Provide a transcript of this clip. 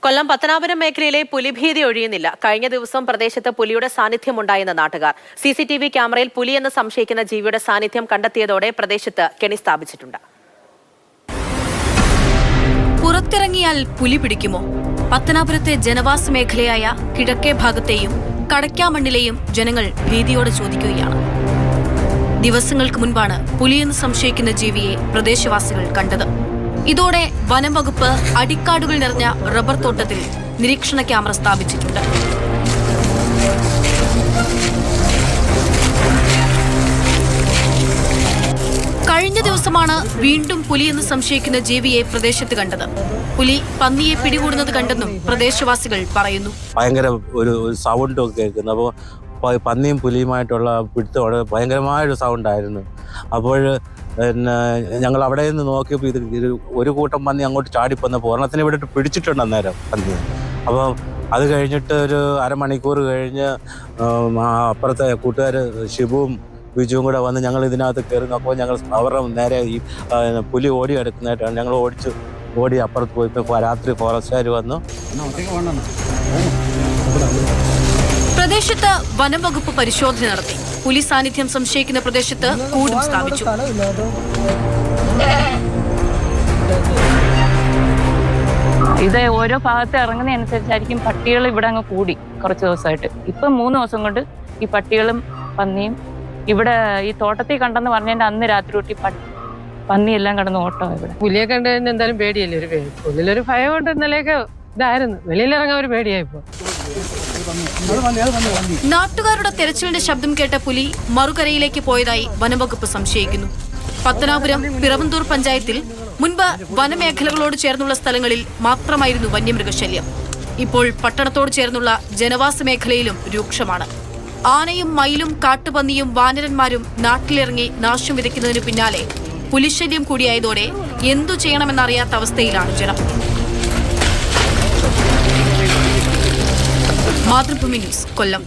കൊല്ലം പത്തനാപുരം മേഖലയിലെ പുലിഭീതി ഒഴിയുന്നില്ല. കഴിഞ്ഞ ദിവസം പ്രദേശത്ത് പുലിയുടെ സാന്നിധ്യമുണ്ടായെന്ന് നാട്ടുകാർ. CCTV ക്യാമറയിൽ പുലിയെന്ന് സംശയിക്കുന്ന ജീവിയുടെ സാന്നിധ്യം കണ്ടെത്തിയതോടെ പ്രദേശത്ത് കെണി സ്ഥാപിച്ചിട്ടുണ്ട്. പുറത്തിറങ്ങിയാൽ പുലി പിടിക്കുമോ? പത്തനാപുരത്തെ ജനവാസ മേഖലയായ കിഴക്കേ ഭാഗത്തെയും കടക്കാമണ്ണിലെയും ജനങ്ങൾ ഭീതിയോടെ ചോദിക്കുകയാണ്. ദിവസങ്ങൾക്ക് മുൻപാണ് പുലിയെന്ന് സംശയിക്കുന്ന ജീവിയെ പ്രദേശവാസികൾ കണ്ടത്. ഇതോടെ വനം വകുപ്പ് അടിക്കാടുകൾ നിറഞ്ഞ റബ്ബർ തോട്ടത്തിൽ നിരീക്ഷണ ക്യാമറ സ്ഥാപിച്ചിട്ടുണ്ട്. കഴിഞ്ഞ ദിവസമാണ് വീണ്ടും പുലിയെന്ന് സംശയിക്കുന്ന ജീവിയെ പ്രദേശത്ത് കണ്ടത്. പുലി പന്നിയെ പിടികൂടുന്നത് കണ്ടെന്നും പ്രദേശവാസികൾ പറയുന്നു. ഭയങ്കര ഒരു സൗണ്ട് ഒക്കെ കേൾക്കുന്നു. അപ്പോൾ പന്നിയും പുലിയുമായിട്ടുള്ള പിടുത്തം ഭയങ്കരമായൊരു സൗണ്ടായിരുന്നു. അപ്പോൾ പിന്നെ ഞങ്ങൾ അവിടെ നിന്ന് നോക്കിയപ്പോൾ ഇത് ഒരു കൂട്ടം പന്നി അങ്ങോട്ട് ചാടിപ്പോന്നപ്പോൾ ഒരെണ്ണത്തിന് ഇവിടെ പിടിച്ചിട്ടുണ്ട് അന്നേരം പന്നി. അപ്പോൾ അത് കഴിഞ്ഞിട്ട് ഒരു അരമണിക്കൂർ കഴിഞ്ഞ് അപ്പുറത്തെ കൂട്ടുകാർ ഷിബുവും ബിജുവും കൂടെ വന്ന് ഞങ്ങൾ ഇതിനകത്ത് കയറി നോക്കുമ്പോൾ ഞങ്ങൾ അവരുടെ നേരെ ഈ പുലി ഓടി എടുക്കുന്നതായിട്ടാണ്. ഞങ്ങൾ ഓടി അപ്പുറത്ത് പോയപ്പോൾ രാത്രി ഫോറസ്റ്റുകാർ വന്നു. പ്രദേശത്ത് വനം വകുപ്പ് പരിശോധന നടത്തി. പുലി സാന്നിധ്യം സംശയിക്കുന്ന പ്രദേശത്ത് കൂടും സ്ഥാപിച്ചു. ഇത് ഓരോ ഭാഗത്ത് ഇറങ്ങുന്നതനുസരിച്ചായിരിക്കും പട്ടികൾ ഇവിടെ അങ്ങ് കൂടി കുറച്ച് ദിവസമായിട്ട്. ഇപ്പം 3 ദിവസം കൊണ്ട് ഈ പട്ടികളും പന്നിയും ഇവിടെ ഈ തോട്ടത്തിൽ കണ്ടെന്ന് പറഞ്ഞതിന്റെ അന്ന് രാത്രി തൊട്ടി പന്നിയെല്ലാം കിടന്ന് ഓട്ടോ. ഇവിടെ പുലിയെ കണ്ടു കഴിഞ്ഞാൽ എന്തായാലും പേടിയല്ലേ? ഒരു പേടി, ഉള്ളിലൊരു ഭയം കൊണ്ട് ഇന്നലെയൊക്കെ ഇതായിരുന്നു. വെളിയിലിറങ്ങാൻ ഒരു പേടിയായിപ്പോ. നാട്ടുകാരുടെ തെരച്ചിലിന്റെ ശബ്ദം കേട്ട പുലി മറുകരയിലേക്ക് പോയതായി വനംവകുപ്പ് സംശയിക്കുന്നു. പത്തനാപുരം പിറവന്തൂർ പഞ്ചായത്തിൽ മുൻപ് വനമേഖലകളോട് ചേർന്നുള്ള സ്ഥലങ്ങളിൽ മാത്രമായിരുന്നു വന്യമൃഗശല്യം. ഇപ്പോൾ പട്ടണത്തോട് ചേർന്നുള്ള ജനവാസ മേഖലയിലും രൂക്ഷമാണ്. ആനയും മയിലും കാട്ടുപന്നിയും വാനരന്മാരും നാട്ടിലിറങ്ങി നാശം വിതയ്ക്കുന്നതിനു പിന്നാലെ പുലിശല്യം കൂടിയായതോടെ എന്തു ചെയ്യണമെന്നറിയാത്ത അവസ്ഥയിലാണ് ജനം. മാതൃഭൂമി ന്യൂസ്, കൊല്ലം.